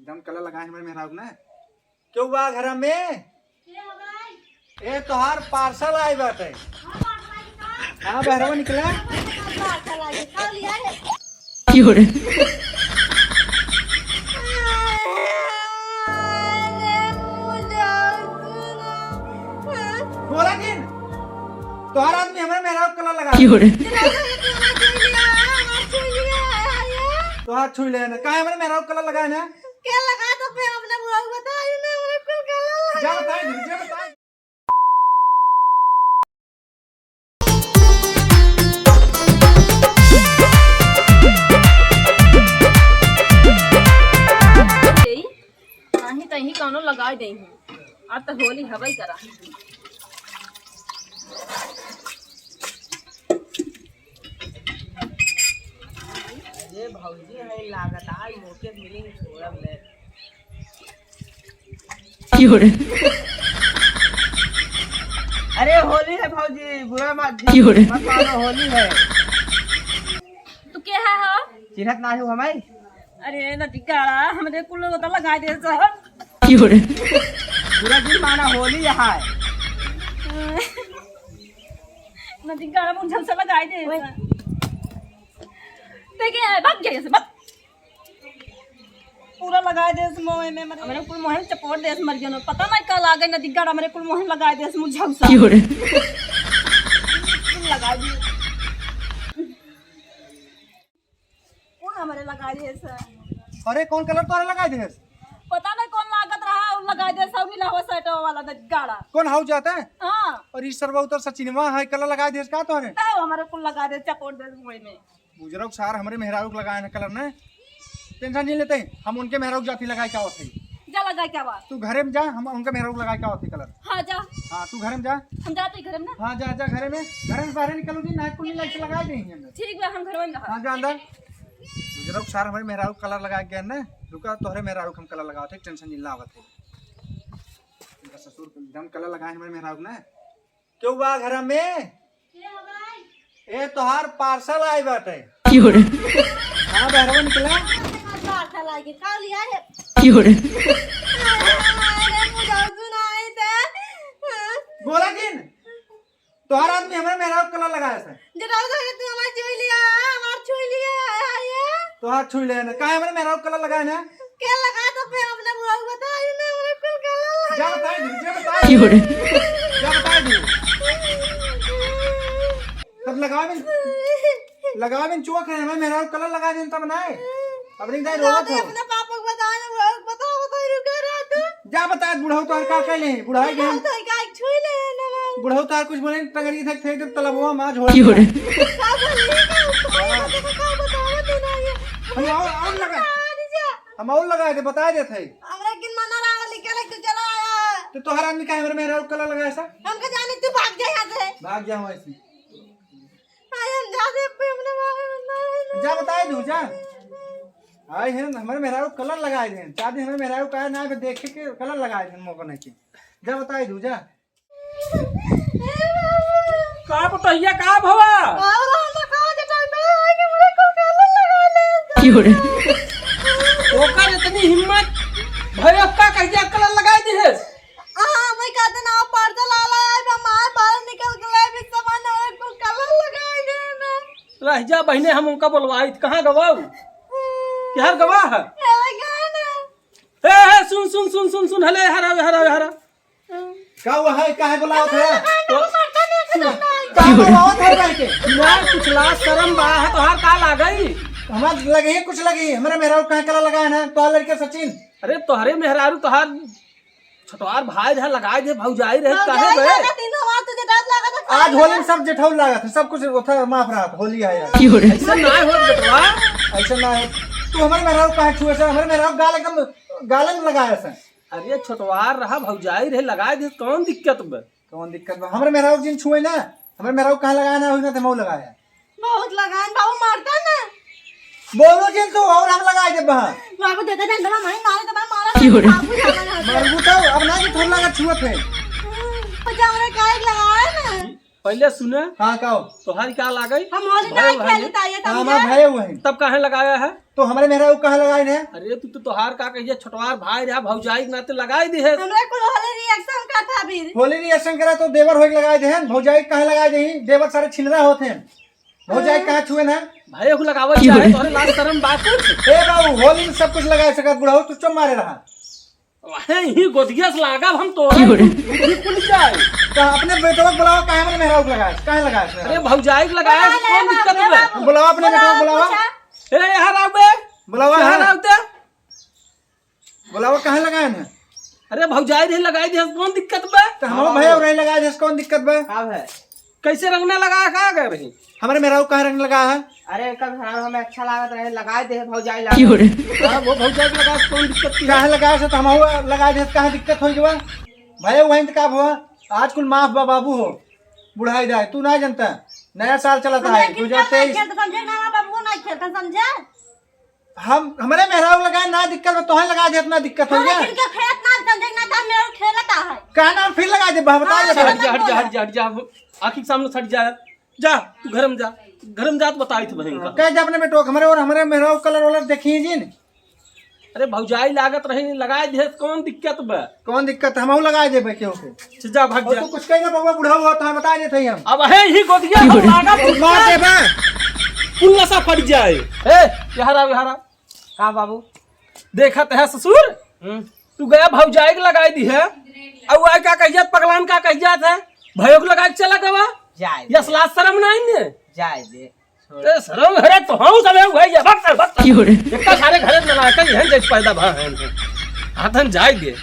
एकदम कलर लगाए हमारे मेहराब ना। क्यों बा घर में ए तोहार पार्सल आए बाटे। हाँ बहरवा निकला बोला कि तोहार आदमी हमारे मेहराब कलर लगा तो हाथ छुई लेना कहा हमारे मेहराब कलर लगाए ना क्या लगा तो फिर हमने बताया ना मेरे को कलर जा बताए दीजिए बताए। नहीं तही कौनो लगा दे आज तो होली हवाई करा ये भौजी है लागत आज मौके मिलेंगे छोड़ब ले अरे होली है भौजी बुरा मत मानो होली है। तू क्या है हो चिन्हत ना हूँ हमारी अरे नटिकाड़ा हमरे कुल तो लगा दे सर पूरा दिन माना होली यहाँ है। नटिकाड़ा मुझे से लगा दे देखे भाग जाइए से भाग पूरा लगा दे इस मोह में मेरे कुल मोहन चपोट दे मर गया पता नहीं कल आ गए नटिकाड़ा मेरे कुल मोहन लगा दे मुझे लगा दी कौन हमारे लगा दे सर अरे कौन कलर तोहरे लगाए दे पता नहीं कौन लागत रहा और लगा दे सब मिला हुआ सेट वाला गाड़ा कौन हाउ जाता है हाँ और इस सरवा उतर सचिनवा है कलर लगाए दे का तोहरे तो हमारे कुल लगा दे चपोट दे मुंह में बुजुर्ग सार हमारे मेहराब लगाए ना कलर ने टेंशन नहीं लेते हम उनके मेहराब जाति लगाए क्या होते जा लगा क्या बात तू घरे में जा हम उनके मेहराब लगाए क्या होते कलर। हाँ जा हाँ तू घरे में जा हम जाते घर में ना हाँ जा जा घरे में बाहर निकलो जी नाइट कुल लाइट लगाए देंगे अंदर। ठीक है हम घर में हाँ जा अंदर बुजुर्ग सार हमारे मेहराब कलर लगाए गए ना रुका तोहरे मेहराब हम कलर लगाओ थे टेंशन नहीं ला थे ससुर एकदम कलर लगाए हमारे मेहराब ना। क्यों बा घर में ए तोहार पार्सल आए बाटे। हाँ बहरवा निकला पार्सल आके का लिया है बोला कि तोहार आदमी हमारे मेहराब कलर लगाया था तो हाथ छुई लेना कहा हमारे मेहराब कलर लगाए ना क्या लगा तो फिर हमने बताया ना मेरे को कलर जा बताए दीजिए जा बताए दी तब लगाओ बिन चौक है हमारे मेहराब कलर लगा दें तब बनाए अब नहीं जाए रोवत हो अपने पापा को बताया बताओ रुका रहा तू जा बता बुढ़ाऊ तो का कहले बुढ़ाई गए तो का छुई ले ना बुढ़ाऊ तार कुछ बोले टंगरी थे थे तलबवा मां झोड़ हम और लगाए थे बताए देते हमरा किन मना रहा लिखे लग चला आया तो तोहर आदमी का हमारे मेहराब कलर लगाया सा हमको जाने तू भाग जा यहां से भाग जा ऐसी आया हम जा दे पे हमने जा बताए दू जा आए हैं हमारे मेहराब कलर लगाए थे चाहते हमारे मेहराब का ना देखे के कलर लगाए थे मौका नहीं के जा बताए दू जा का पटैया का भवा और हम का जे टाइम है कि मुझे को कलर लगा ले ओकर इतनी हिम्मत भैया का कहिया कलर लगा दी है हां मैं कहते ना पर्दा लाला है मां बाहर निकल गए भी सामान को कलर लगाए गए ना रह जा बहने हम उनका बुलवाई कहां गवाऊ क्या गवाह है ए सुन सुन सुन सुन सुन हले हरा हरा हरा का हुआ है काहे बुलाओ थे का बुलाओ थे भाई के यार कुछ लाज शर्म बा है तोहार का लागई हमार लगे कुछ लगी हमारे मेहराब कहां कलर लगाए ना तो लड़के सचिन अरे तोहरे मेहरारू तोहार छतवार भाई रह लगाए दे भौजाई रहे काहे बे आज होली में सब जेठौल लगा था सब कुछ उठा माफ रहा था होली है यार ऐसा ना हो बेटवा ऐसा ना है तू हमारे मेहराब कहां छुए से हमारे मेहराब गाल एकदम गाले में लगाया से अरे छतवार रहा भौजाई रहे लगाए दे कौन दिक्कत बे कौन दिक्कत बा हमारे मेहराब जिन छुए ना हमारे मेहराब कहां लगाया ना होई ना तो मऊ लगाया बहुत लगान बाबू मारता ना बोलो जिन तो और हम लगाए दे बहा बाबू देता डंडा मारे नाले तो मारा बाबू जाना मरबू तो अब ना जी थोड़ा लगा छुए थे पजामा काहे लगाया ना पहले सुने हां कहो तोहार क्या लागई हम होली ना खेलता ये हां मैं भाई हुए तब काहे लगाया है तो हमारे मेहरारू कहाँ लगाए ने? अरे तू तो तोहार का कहिए छोटवार भाई रहा भौजाई के नाते लगाई दी है। हमरा कुल होले रिएक्शन का था फिर। होली रिएक्शन करा तो देवर होके लगाए दे हैं, भौजाई कहाँ लगाए दे? देवर सारे छिलरा होते हैं, भौजाई कहाँ छुए ना? भाई को लगावत चाहे तोरे लाज शर्म बात कुछ। ए बाबू होली में सब कुछ लगाए सकत, बुढ़ाऊ तू चुप मारे रहा। वहे ही गोदिया से लागा हम तोरे कुल जाए। तो अपने बेटों को बुलाओ, कहाँ हमारे मेहरारू को लगाए? कहाँ लगाए? अरे भौजाई के लगाया तो कौन दिक्कत है? बुलाओ अपने बेटों को, बुलाओ ए यहाँ आओ बे, बुलाओ यहाँ यहाँ आओ ते। बुलाओ, कहाँ लगाए ना? अरे भौजाई नहीं लगाई दी कौन दिक्कत बे? तो हम भाई और नहीं लगाए थे, कौन दिक्कत बा? कैसे रंगना लगा का कर रही? हमारे मेहरारू कहाँ रंग लगा है? अरे कब खराब हमें अच्छा लागत रहे लगाए दे भौजाई वो भौजाई के लगा कौन दिक्कत थी? कहाँ लगाए से? तो हम लगाए थे, कहाँ दिक्कत हो गया भाई? वही तो का हुआ आज कुल माफ बाबू हो, बुढ़ाई जाए तू नहीं जानता, नया साल चलाता है 2023। समझे ना बाबू नहीं खेलता समझे? हम हमारे मेहरारू लगाए ना दिक्कत में, तोहे लगा दे इतना दिक्कत हो गया। इनके खेत ना समझे ना था मेरे खेलता है। कहा नाम फिर लगा दे, बता दे। हट जा हट जा हट जा हट जा, आखिर सामने हट जा, जा तू घर में जा, घर में जा तो बताई थी बहन का। कह जा अपने बेटो हमारे और हमारे मेहरारू कलर वलर देखिए जिन। अरे भौजाई लागत रही लगाए दे कौन दिक्कत बा? कौन दिक्कत? हम लगा दे भाई क्यों के? जा भाग और जा। तू कुछ कहेगा बाबा, बुढ़ा हुआ तो बता देते हम। अब है ही गोदिया हम लागा मार दे बा, कुल नशा फट जाए। ए यहाँ आओ यहाँ आओ। का बाबू देखा है ससुर, तू गया भौजाई के लगाई दी है, अब आई का कहिया पगलान का कहिया था भयो को लगा के चला गवा। जाए यस लाज शर्म नहीं ने? जाए दे ए शर्म घरे तो हम सब भैया भक्त भक्त एक सारे घरे में लगा के जैसे पैदा भा है हाथन जाए दे।